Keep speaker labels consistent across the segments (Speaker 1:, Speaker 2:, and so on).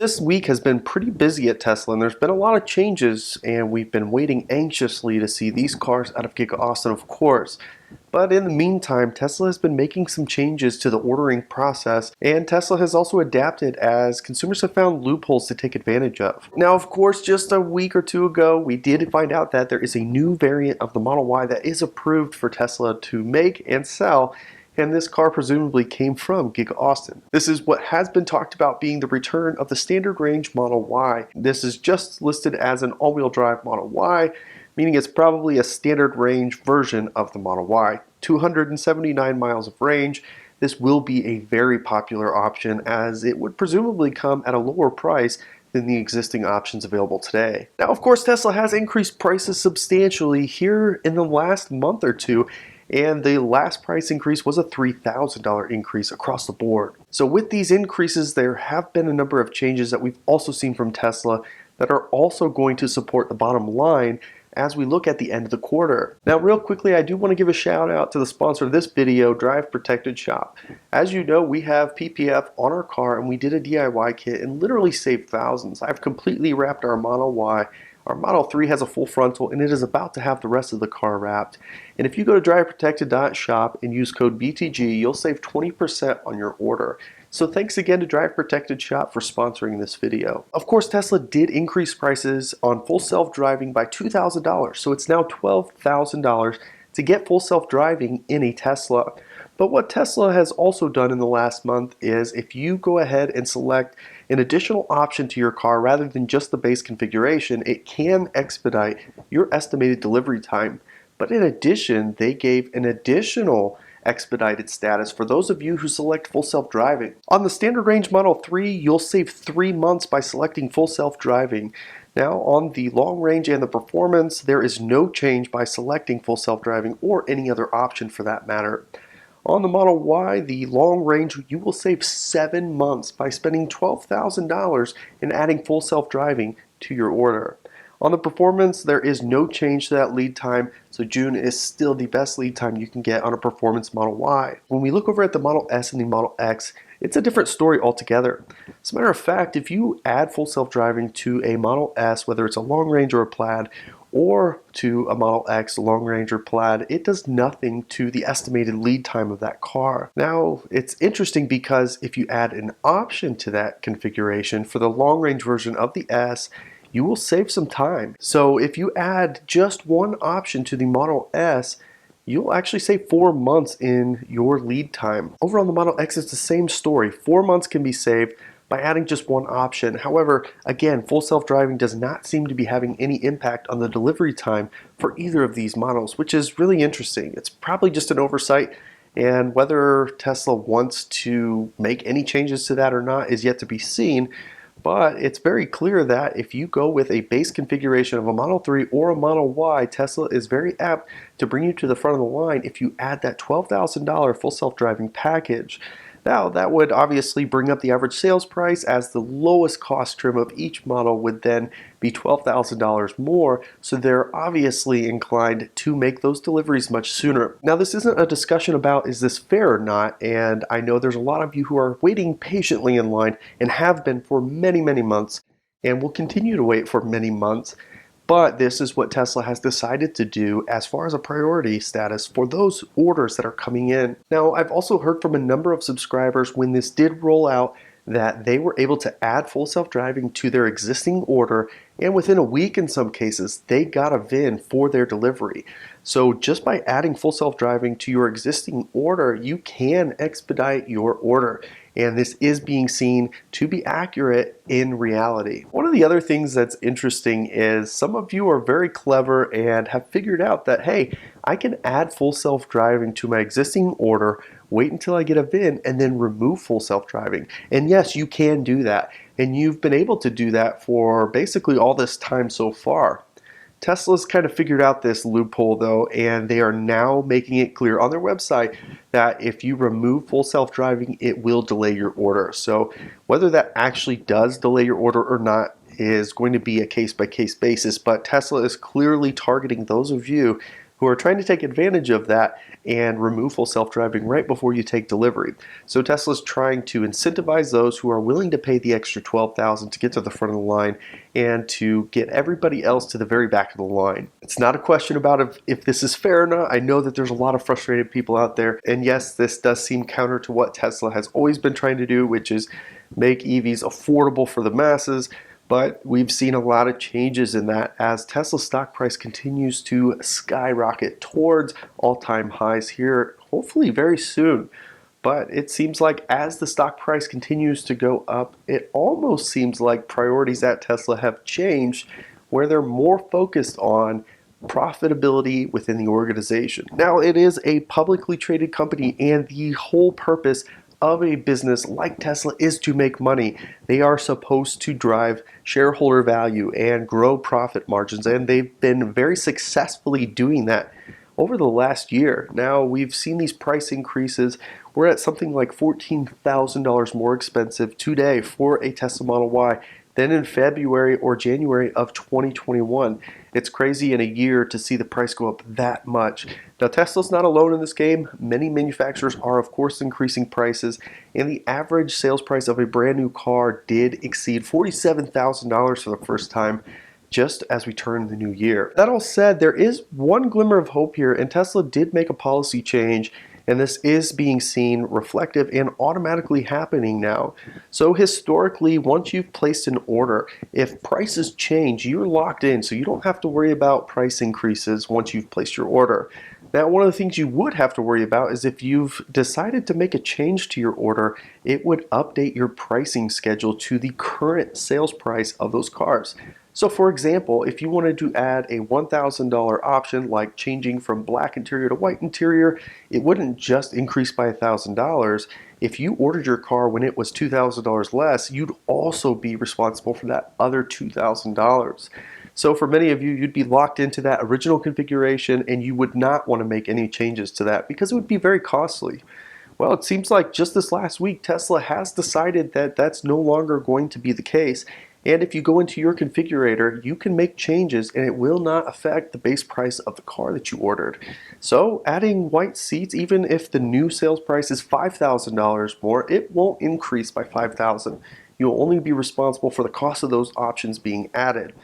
Speaker 1: This week has been pretty busy at Tesla, and there's been a lot of changes, and we've been waiting anxiously to see these cars out of Giga Austin, of course. But in the meantime, Tesla has been making some changes to the ordering process, and Tesla has also adapted as consumers have found loopholes to take advantage of. Now, of course, just a week or two ago, we did find out that there is a new variant of the Model Y that is approved for Tesla to make and sell, and this car presumably came from Giga Austin. This is what has been talked about being the return of the standard range Model Y. This is just listed as an all-wheel drive Model Y, meaning it's probably a standard range version of the Model Y. 279 miles of range. This will be a very popular option as it would presumably come at a lower price than the existing options available today. Now, of course, Tesla has increased prices substantially here in the last month or two, and the last price increase was a $3,000 increase across the board. So with these increases, there have been a number of changes that we've also seen from Tesla that are also going to support the bottom line as we look at the end of the quarter. Now, real quickly, I do want to give a shout out to the sponsor of this video, Drive Protected Shop. As you know, we have PPF on our car and we did a DIY kit and literally saved thousands. I've completely wrapped our Model Y. Our Model 3 has a full frontal and it is about to have the rest of the car wrapped. And if you go to driveprotected.shop and use code BTG, you'll save 20% on your order. So thanks again to Drive Protected Shop for sponsoring this video. Of course, Tesla did increase prices on full self-driving by $2,000, so it's now $12,000 to get full self-driving in a Tesla. But what Tesla has also done in the last month is if you go ahead and select an additional option to your car rather than just the base configuration, it can expedite your estimated delivery time. But in addition, they gave an additional expedited status for those of you who select full self-driving. On the standard range Model 3, you'll save 3 months by selecting full self-driving. Now, on the long range and the performance, there is no change by selecting full self-driving or any other option for that matter. On the Model Y, the long range, you will save 7 months by spending $12,000 and adding full self-driving to your order. On the performance, there is no change to that lead time, so June is still the best lead time you can get on a performance Model Y. When we look over at the Model S and the Model X, it's a different story altogether. As a matter of fact, if you add full self-driving to a Model S, whether it's a long range or a plaid, or to a Model X long range or plaid, it does nothing to the estimated lead time of that car. Now, it's interesting because if you add an option to that configuration for the long range version of the S, you will save some time. So if you add just one option to the Model S, you'll actually save 4 months in your lead time. Over on the Model X, it's the same story. 4 months can be saved by adding just one option. However, again, full self-driving does not seem to be having any impact on the delivery time for either of these models, which is really interesting. It's probably just an oversight, and whether Tesla wants to make any changes to that or not is yet to be seen. But it's very clear that if you go with a base configuration of a Model 3 or a Model Y, Tesla is very apt to bring you to the front of the line if you add that $12,000 full self-driving package. Now, that would obviously bring up the average sales price as the lowest cost trim of each model would then be $12,000 more, so they're obviously inclined to make those deliveries much sooner. Now, this isn't a discussion about is this fair or not, and I know there's a lot of you who are waiting patiently in line and have been for many, many months and will continue to wait for many months. But this is what Tesla has decided to do as far as a priority status for those orders that are coming in. Now, I've also heard from a number of subscribers when this did roll out that they were able to add full self-driving to their existing order, and within a week in some cases, they got a VIN for their delivery. So just by adding full self-driving to your existing order, you can expedite your order. And this is being seen to be accurate in reality. One of the other things that's interesting is some of you are very clever and have figured out that, hey, I can add full self-driving to my existing order, wait until I get a VIN, and then remove full self-driving. And yes, you can do that. And you've been able to do that for basically all this time so far. Tesla's kind of figured out this loophole though, and they are now making it clear on their website that if you remove full self-driving, it will delay your order. So whether that actually does delay your order or not is going to be a case-by-case basis, but Tesla is clearly targeting those of you who are trying to take advantage of that and remove full self-driving right before you take delivery. So Tesla's trying to incentivize those who are willing to pay the extra $12,000 to get to the front of the line and to get everybody else to the very back of the line. It's not a question about if this is fair or not. I know that there's a lot of frustrated people out there, and yes, this does seem counter to what Tesla has always been trying to do, which is make EVs affordable for the masses. But we've seen a lot of changes in that as Tesla's stock price continues to skyrocket towards all-time highs here, hopefully very soon. But it seems like as the stock price continues to go up, it almost seems like priorities at Tesla have changed, where they're more focused on profitability within the organization. Now, it is a publicly traded company, and the whole purpose of a business like Tesla is to make money. They are supposed to drive shareholder value and grow profit margins, and they've been very successfully doing that over the last year. Now, we've seen these price increases. We're at something like $14,000 more expensive today for a Tesla Model Y than in February or January of 2021. It's crazy in a year to see the price go up that much. Now, Tesla's not alone in this game. Many manufacturers are, of course, increasing prices, and the average sales price of a brand new car did exceed $47,000 for the first time just as we turn the new year. That all said, there is one glimmer of hope here, and Tesla did make a policy change, and this is being seen reflective and automatically happening now. So historically, once you've placed an order, if prices change, you're locked in, so you don't have to worry about price increases once you've placed your order. Now, one of the things you would have to worry about is if you've decided to make a change to your order, it would update your pricing schedule to the current sales price of those cars. So for example, if you wanted to add a $1,000 option like changing from black interior to white interior, it wouldn't just increase by $1,000. If you ordered your car when it was $2,000 less, you'd also be responsible for that other $2,000. So for many of you, you'd be locked into that original configuration, and you would not want to make any changes to that because it would be very costly. Well, it seems like just this last week, Tesla has decided that that's no longer going to be the case. And if you go into your configurator, you can make changes and it will not affect the base price of the car that you ordered. So adding white seats, even if the new sales price is $5,000 more, it won't increase by $5,000. You'll only be responsible for the cost of those options being added.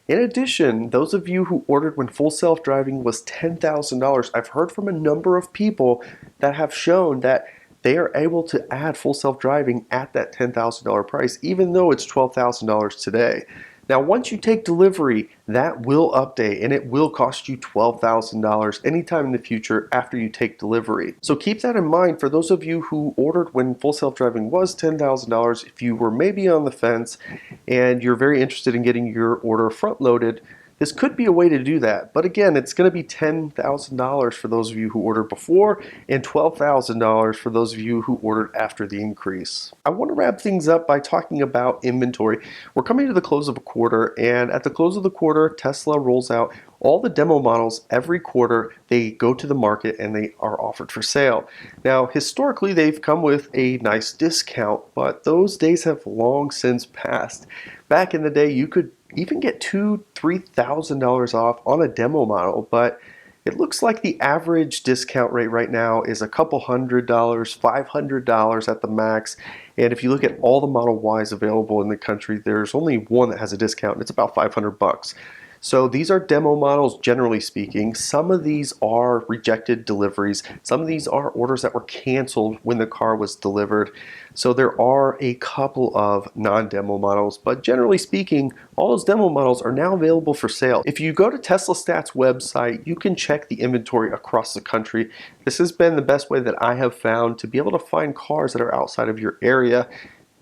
Speaker 1: In addition, those of you who ordered when full self-driving was $10,000, I've heard from a number of people that have shown that they are able to add full self-driving at that $10,000 price, even though it's $12,000 today. Now, once you take delivery, that will update and it will cost you $12,000 anytime in the future after you take delivery. So keep that in mind for those of you who ordered when full self-driving was $10,000. If you were maybe on the fence and you're very interested in getting your order front-loaded, this could be a way to do that, but again, it's going to be $10,000 for those of you who ordered before and $12,000 for those of you who ordered after the increase. I want to wrap things up by talking about inventory. We're coming to the close of a quarter, and at the close of the quarter, Tesla rolls out all the demo models every quarter. They go to the market and they are offered for sale. Now, historically, they've come with a nice discount, but those days have long since passed. Back in the day, you could even get $2,000–$3,000 off on a demo model, but it looks like the average discount rate right now is a couple $100, $500 at the max. And if you look at all the Model Ys available in the country, there's only one that has a discount, and it's about $500. So these are demo models, generally speaking. Some of these are rejected deliveries. Some of these are orders that were canceled when the car was delivered. So there are a couple of non-demo models, but generally speaking, all those demo models are now available for sale. If you go to Tesla Stat's website, you can check the inventory across the country. This has been the best way that I have found to be able to find cars that are outside of your area.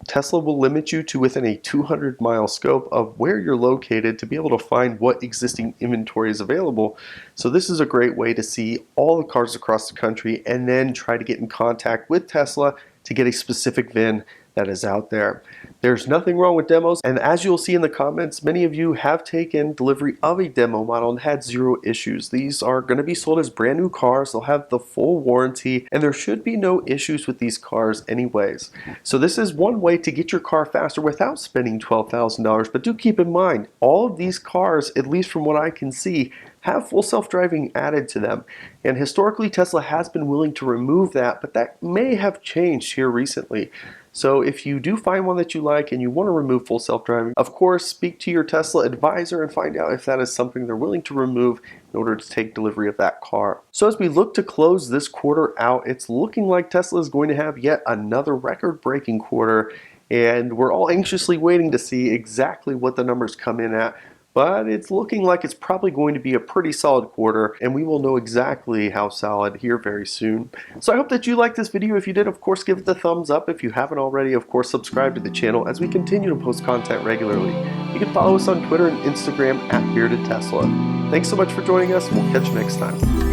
Speaker 1: Tesla will limit you to within a 200-mile scope of where you're located to be able to find what existing inventory is available. So this is a great way to see all the cars across the country and then try to get in contact with Tesla to get a specific VIN that is out there. There's nothing wrong with demos, and as you'll see in the comments, many of you have taken delivery of a demo model and had zero issues. These are going to be sold as brand new cars. They'll have the full warranty, and there should be no issues with these cars anyways. So this is one way to get your car faster without spending $12,000, but do keep in mind, all of these cars, at least from what I can see, have full self-driving added to them. And historically, Tesla has been willing to remove that, but that may have changed here recently. So if you do find one that you like and you want to remove full self-driving, of course, speak to your Tesla advisor and find out if that is something they're willing to remove in order to take delivery of that car. So as we look to close this quarter out, it's looking like Tesla is going to have yet another record-breaking quarter, and we're all anxiously waiting to see exactly what the numbers come in at. But it's looking like it's probably going to be a pretty solid quarter, and we will know exactly how solid here very soon. So I hope that you liked this video. If you did, of course, give it the thumbs up. If you haven't already, of course, subscribe to the channel as we continue to post content regularly. You can follow us on Twitter and Instagram at BeardedTesla. Thanks so much for joining us, and we'll catch you next time.